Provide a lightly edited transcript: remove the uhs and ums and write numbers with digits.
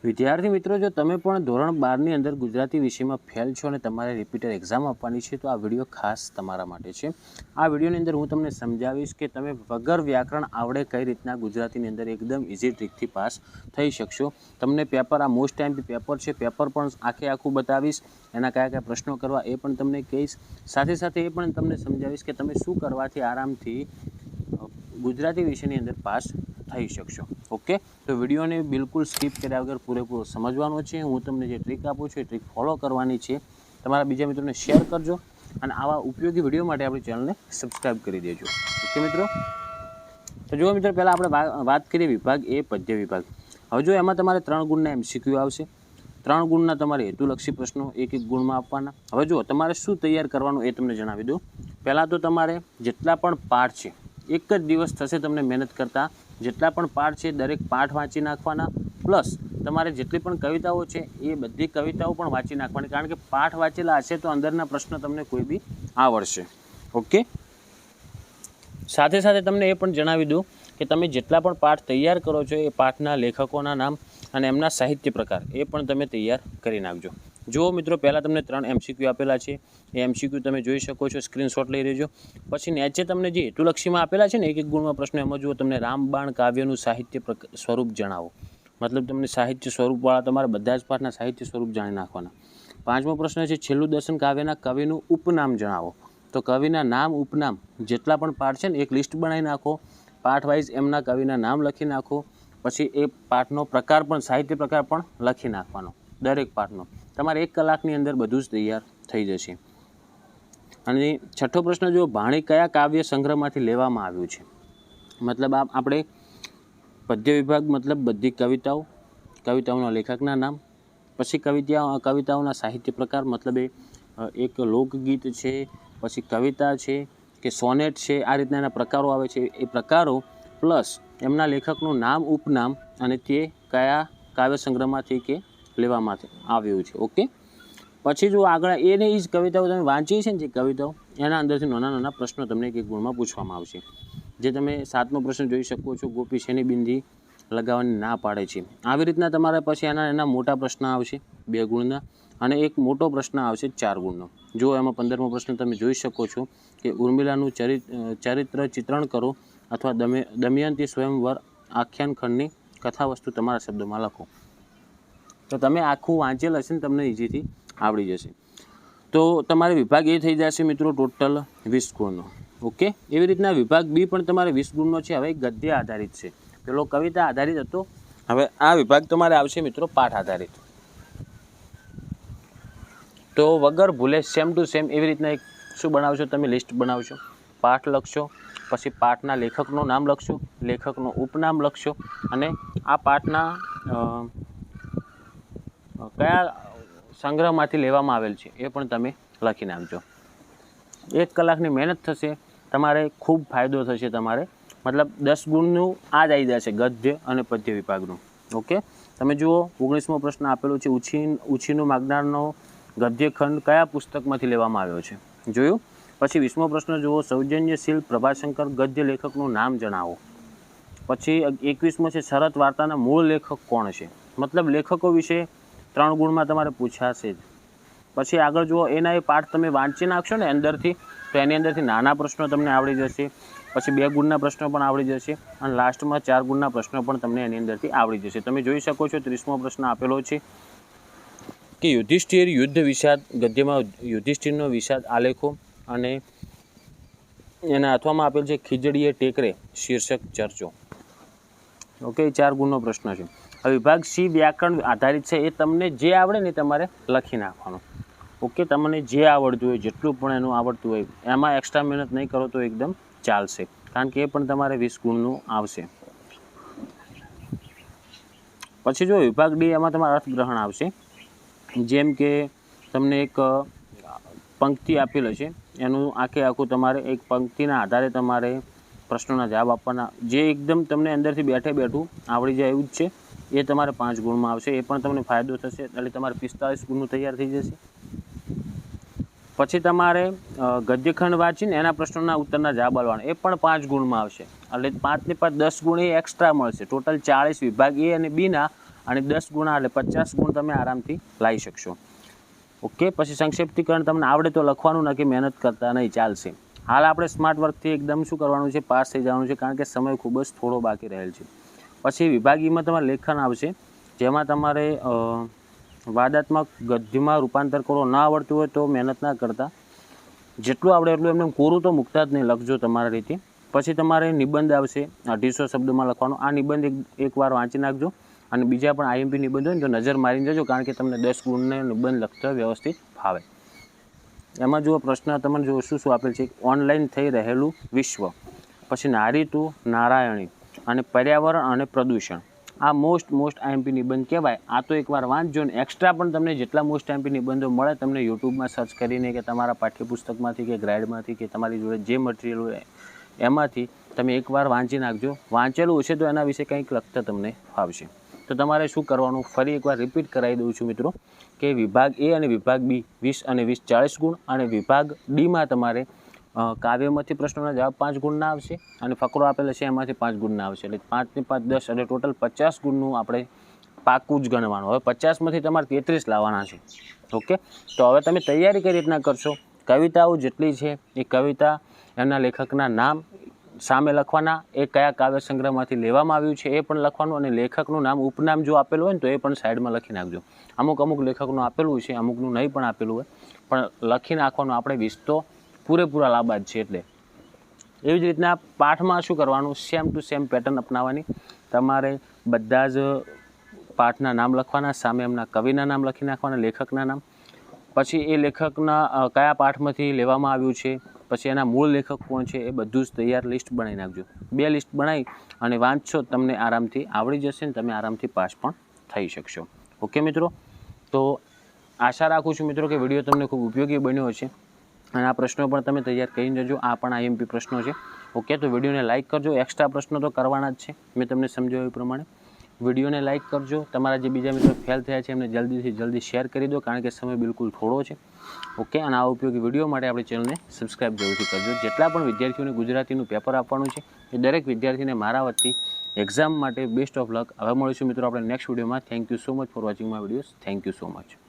વિદ્યાર્થી મિત્રો, જો તમે પણ ધોરણ 12ની અંદર ગુજરાતી વિષયમાં ફેલ છો અને તમારે રિપીટર એક્ઝામ આપવાની છે તો આ વિડીયો ખાસ તમારા માટે છે। આ વિડીયોની અંદર હું તમને સમજાવીશ કે તમે વગર વ્યાકરણ આવડે કઈ રીતના ગુજરાતીની અંદર એકદમ ઇઝી ટ્રીકથી પાસ થઈ શકશો। તમને પેપર આ મોસ્ટ ટાઈમ પેપર છે, પેપર પણ આખું બતાવીશ, એના કયા કયા પ્રશ્નો કરવા એ પણ તમને કહીશ। સાથે સાથે એ પણ તમને સમજાવીશ કે તમે શું કરવાથી આરામથી ગુજરાતી વિષયની અંદર પાસ થઈ શકશો। ઓકે, તો વિડીયોને બિલકુલ સ્કીપ કર્યા વગર પૂરેપૂરો સમજવાનો છે। હું તમને જે ટ્રીક આપું છું એ ટ્રીક ફોલો કરવાની છે। તમારા બીજા મિત્રોને શેર કરજો અને આવા ઉપયોગી વિડીયો માટે આપણી ચેનલને સબસ્ક્રાઈબ કરી દેજો। ઓકે મિત્રો, તો જો મિત્રો પહેલાં આપણે વાત કરીએ વિભાગ એ પદ્ય વિભાગ। હવે જો એમાં તમારે 3 ગુણના MCQ આવશે। 3 ગુણના તમારે હેતુલક્ષી પ્રશ્નો એક ગુણમાં આપવાના। હવે જો તમારે શું તૈયાર કરવાનું એ તમને જણાવી દઉં। પહેલાં તો તમારે જેટલા પણ પાઠ છે, એક જ દિવસ થશે તમને મહેનત કરતાં। જેટલા પણ પાઠ છે દરેક પાઠ વાંચી નાખવાના, પ્લસ તમારે જેટલી પણ કવિતાઓ છે એ બધી કવિતાઓ પણ વાંચી નાખવાની, કારણ કે પાઠ વાંચેલા હશે તો અંદરના પ્રશ્ન તમને કોઈ બી આવડશે। ઓકે, સાથે સાથે તમને એ પણ જણાવી દઉં કે તમે જેટલા પણ પાઠ તૈયાર કરો છો એ પાઠના લેખકોના નામ અને એમના સાહિત્ય પ્રકાર એ પણ તમે તૈયાર કરી નાખજો। જો મિત્રો પહેલાં તમને 3 MCQ આપેલા છે, એ MCQ તમે જોઈ શકો છો, સ્ક્રીનશોટ લઈ લેજો। પછી નીચે તમને જે હેતુલક્ષીમાં આપેલા છે ને એક ગુણમાં પ્રશ્ન, એમાં જુઓ તમને રામબાણ કાવ્યનું સાહિત્ય સ્વરૂપ જણાવો। મતલબ તમને સાહિત્ય સ્વરૂપવાળા તમારે બધા જ પાઠના સાહિત્ય સ્વરૂપ જાણી નાખવાના। 5મો પ્રશ્ન છે છેલ્લું દર્શન કાવ્યના કવિનું ઉપનામ જણાવો। તો કવિના નામ ઉપનામ જેટલા પણ પાઠ છે ને એક લિસ્ટ બનાવી નાખો, પાઠ વાઇઝ એમના કવિના નામ લખી નાખો। પછી એ પાઠનો પ્રકાર પણ, સાહિત્ય પ્રકાર પણ લખી નાખવાનો દરેક પાઠનો। તમારે 1 કલાકની અંદર બધું જ તૈયાર થઈ જશે। અને 6થો પ્રશ્ન જો ભાણી કયા કાવ્ય સંગ્રહમાંથી લેવામાં આવ્યું છે। મતલબ આપણે પદ્ય વિભાગ મતલબ બધી કવિતાઓના લેખકના નામ, પછી કવિતાઓના સાહિત્ય પ્રકાર, મતલબ એક લોકગીત છે, પછી કવિતા છે કે સોનેટ છે, આ રીતના એના પ્રકારો આવે છે। એ પ્રકારો પ્લસ એમના લેખકનું નામ ઉપનામ અને તે કયા કાવ્ય સંગ્રહમાંથી કે લેવામાં આવ્યું છે। ઓકે, પછી જો આગળ એને જ કવિતાઓ તમે વાંચી છે ને, જે કવિતાઓ એના અંદરથી નાના નાના પ્રશ્નો તમને એક ગુણમાં પૂછવામાં આવશે। જે તમે 7મો પ્રશ્ન જોઈ શકો છો, ગોપી શેની બિંદી લગાવવાની ના પાડે છે। આવી રીતના તમારે પછી એના મોટા પ્રશ્ન આવશે 2 ગુણના, અને એક મોટો પ્રશ્ન આવશે 4 ગુણનો। જો એમાં 15મો પ્રશ્ન તમે જોઈ શકો છો કે ઉર્મિલાનું ચરિત્ર ચિત્રણ કરો અથવા દમયંતી સ્વયંવર આખ્યાન ખંડની કથા વસ્તુ તમારા શબ્દોમાં લખો। તો તમે આખું વાંચેલ હશે ને તમને ઇઝીથી આવડી જશે। તો તમારે વિભાગ એ થઈ જશે મિત્રો ટોટલ 20 ગુણનો। ઓકે, એવી રીતના વિભાગ બી પણ તમારે 20 ગુણનો છે। હવે ગદ્ય આધારિત છે, પેલો કવિતા આધારિત હતો, હવે આ વિભાગ તમારે આવશે મિત્રો પાઠ આધારિત। તો વગર ભૂલે સેમ ટુ સેમ એવી રીતના એક શું બનાવશો તમે, લિસ્ટ બનાવશો, પાઠ લખશો, પછી પાઠના લેખકનું નામ લખશો, લેખકનું ઉપનામ લખશો, અને આ પાઠના કયા સંગ્રહમાંથી લેવામાં આવેલ છે એ પણ તમે લખી નાખજો। 1 કલાકની મહેનત થશે, તમારે ખૂબ ફાયદો થશે। તમારે મતલબ 10 ગુણનું આ જ આવી જશે ગદ્ય અને પદ્ય વિભાગનું। ઓકે, તમે જુઓ 19મો પ્રશ્ન આપેલો છે ઉછીનું માગનારનો ગદ્યખંડ કયા પુસ્તકમાંથી લેવામાં આવ્યો છે, જોયું। પછી 20મો પ્રશ્ન જુઓ સૌજન્યશીલ પ્રભાશંકર ગદ્ય લેખકનું નામ જણાવો। પછી 21મો છે શરત વાર્તાના મૂળ લેખક કોણ છે। મતલબ લેખકો વિશે 3 ગુણમાં તમારે પૂછાશે જ। પછી આગળ જુઓ એના એ પાઠ તમે વાંચી નાખશો ને અંદરથી, તો એની અંદરથી નાના પ્રશ્નો તમને આવડી જશે, પછી 2 ગુણના પ્રશ્નો પણ આવડી જશે, અને લાસ્ટમાં 4 ગુણના પ્રશ્નો પણ તમને એની અંદરથી આવડી જશે। તમે જોઈ શકો છો 30મો પ્રશ્ન આપેલો છે કે યુધિષ્ઠિર યુદ્ધ વિષાદ ગદ્યમાં યુધિષ્ઠિરનો વિષાદ આલેખો, અને એના અથવામાં આપેલ છે ખીજડીએ ટેકરે શીર્ષક ચર્ચો। ઓકે, 4 ગુણનો પ્રશ્ન છે। હવે વિભાગ સી વ્યાકરણ આધારિત છે, એ તમને જે આવડે ને તમારે લખી નાખવાનું। ઓકે, તમને જે આવડતું હોય, જેટલું પણ એનું આવડતું હોય, એમાં એક્સ્ટ્રા મહેનત નહીં કરો તો એકદમ ચાલશે, કારણ કે એ પણ તમારે 20 ગુણનું આવશે। પછી જો વિભાગ ડી, એમાં તમારે અર્થગ્રહણ આવશે। જેમ કે તમને એક પંક્તિ આપેલ છે, એનું આખું તમારે એક પંક્તિના આધારે તમારે પ્રશ્નોના જવાબ આપવાના, જે એકદમ તમને અંદરથી બેઠું આવડી જાય એવું જ છે। એ તમારે 5 ગુણમાં આવશે, એ પણ તમને ફાયદો થશે, એટલે તમારે 45 ગુણનું તૈયાર થઈ જશે। પછી તમારે ગદ્યખંડ વાંચીને એના પ્રશ્નોના ઉત્તરના જવાબ આપવાના, એ પણ 5 ગુણમાં આવશે, એટલે 5 ને 5 10 ગુણ એ એક્સ્ટ્રા મળશે। ટોટલ 40 વિભાગ એ અને બીના અને 10 ગુણા એટલે 50 ગુણ તમે આરામથી લાવી શકશો. ઓકે, પછી સંક્ષિપ્તીકરણ તમને આવડે તો લખવાનું, નથી મહેનત કરતા નહીં, ચાલશે. હાલ આપણે સ્માર્ટ વર્કથી એકદમ શું કરવાનું છે, પાસ થઈ જવાનું છે, કારણ કે સમય ખૂબ જ થોડો બાકી રહેલ છે. પછી વિભાગીમાં તમારે લેખન આવશે, જેમાં તમારે વાદાત્મક ગદ્યમાં રૂપાંતર કરો. ના આવડતું હોય તો મહેનત ના કરતા, જેટલું આવડે એટલું એમને કોરું તો મૂકતા જ નહીં, લખજો તમારા રીતે. પછી તમારે નિબંધ આવશે, 250 શબ્દોમાં લખવાનો. આ નિબંધ એકવાર વાંચી નાખજો, અને બીજા પણ આઈએમપી નિબંધ હોય ને તો નજર મારીને જજો, કારણ કે તમને 10 ગુણને નિબંધ લખતા વ્યવસ્થિત ફાવે. એમાં જુઓ પ્રશ્ન તમને જો શું શું આપેલ છે, ઓનલાઈન થઈ રહેલું વિશ્વ, પછી નારી તું નારાયણી, અને પર્યાવરણ અને પ્રદૂષણ. આ મોસ્ટ આઈએમપી નિબંધ કહેવાય. આ તો એકવાર વાંચજો ને એક્સ્ટ્રા પણ તમને જેટલા મોસ્ટ આઈએમપી નિબંધો મળે તમને યુટ્યુબમાં સર્ચ કરીને કે તમારા પાઠ્યપુસ્તકમાંથી કે ગ્રાઇડમાંથી કે તમારી જોડે જે મટીરિયલ હોય એમાંથી તમે એકવાર વાંચી નાખજો. વાંચેલું હશે તો એના વિશે કંઈક લખતા તમને ફાવશે. તો તમારે શું કરવાનું, ફરી એકવાર રિપીટ કરાવી દઉં છું મિત્રો, કે વિભાગ એ અને વિભાગ બી 20 અને 20 40 ગુણ, અને વિભાગ ડીમાં તમારે કાવ્યમાંથી પ્રશ્નોના જવાબ 5 ગુણના આવશે, અને ફકરો આપેલો છે એમાંથી 5 ગુણના આવશે, એટલે 5 ને 5 10, એટલે ટોટલ 50 ગુણનું આપણે પાકું જ ગણવાનું. હવે 50માંથી તમારે 33 લાવવાના છે. ઓકે, તો હવે તમે તૈયારી કઈ રીતના કરશો, કવિતાઓ જેટલી છે એ કવિતા એમના લેખકના નામ સામે લખવાના, એ કયા કાવ્ય સંગ્રહમાંથી લેવામાં આવ્યું છે એ પણ લખવાનું, અને લેખકનું નામ ઉપનામ જો આપેલું હોય ને તો એ પણ સાઈડમાં લખી નાખજો. અમુક લેખકનું આપેલું છે, અમુકનું નહીં પણ આપેલું હોય, પણ લખી નાખવાનું. આપણે 20 તો પૂરેપૂરા લાંબા જ છે. એટલે એવી જ રીતના પાઠમાં શું કરવાનું, સેમ ટુ સેમ પેટર્ન અપનાવવાની. તમારે બધા જ પાઠના નામ લખવાના, સામે એમના કવિના નામ લખી નાખવાના, લેખકના નામ, પછી એ લેખકના કયા પાઠમાંથી લેવામાં આવ્યું છે, પછી એના મૂળ લેખક કોણ છે, એ બધું જ તૈયાર લિસ્ટ બનાવી નાખજો. 2 લિસ્ટ બનાવી અને વાંચશો, તમને આરામથી આવડી જશે ને તમે આરામથી પાસ પણ થઈ શકશો. ઓકે મિત્રો, તો આશા રાખું છું મિત્રો કે વિડીયો તમને ખૂબ ઉપયોગી બન્યો હશે, અને આ પ્રશ્નો પણ તમે તૈયાર કરીને જજો. આ પણ આઈએમપી પ્રશ્નો છે. ઓકે, તો વિડીયોને લાઇક કરજો. એક્સ્ટ્રા પ્રશ્નો તો કરવાના જ છે, મેં તમને સમજાવ્યું એ પ્રમાણે. વિડીયોને લાઇક કરજો. તમારા જે બીજા મિત્રો ફેલ થયા છે એમને જલ્દીથી જલ્દી શેર કરી દો, કારણ કે સમય બિલકુલ થોડો છે. ઓકે, અને આ ઉપયોગી વિડીયો માટે આપણી ચેનલને સબસ્ક્રાઈબ જરૂરથી કરજો. જેટલા પણ વિદ્યાર્થીઓને ગુજરાતીનું પેપર આપવાનું છે એ દરેક વિદ્યાર્થીને મારા વતી એક્ઝામ માટે બેસ્ટ ઓફ લક. હવે મળીશું મિત્રો આપણે નેક્સ્ટ વિડીયોમાં. Thank you so much for watching my videos. Thank you so much.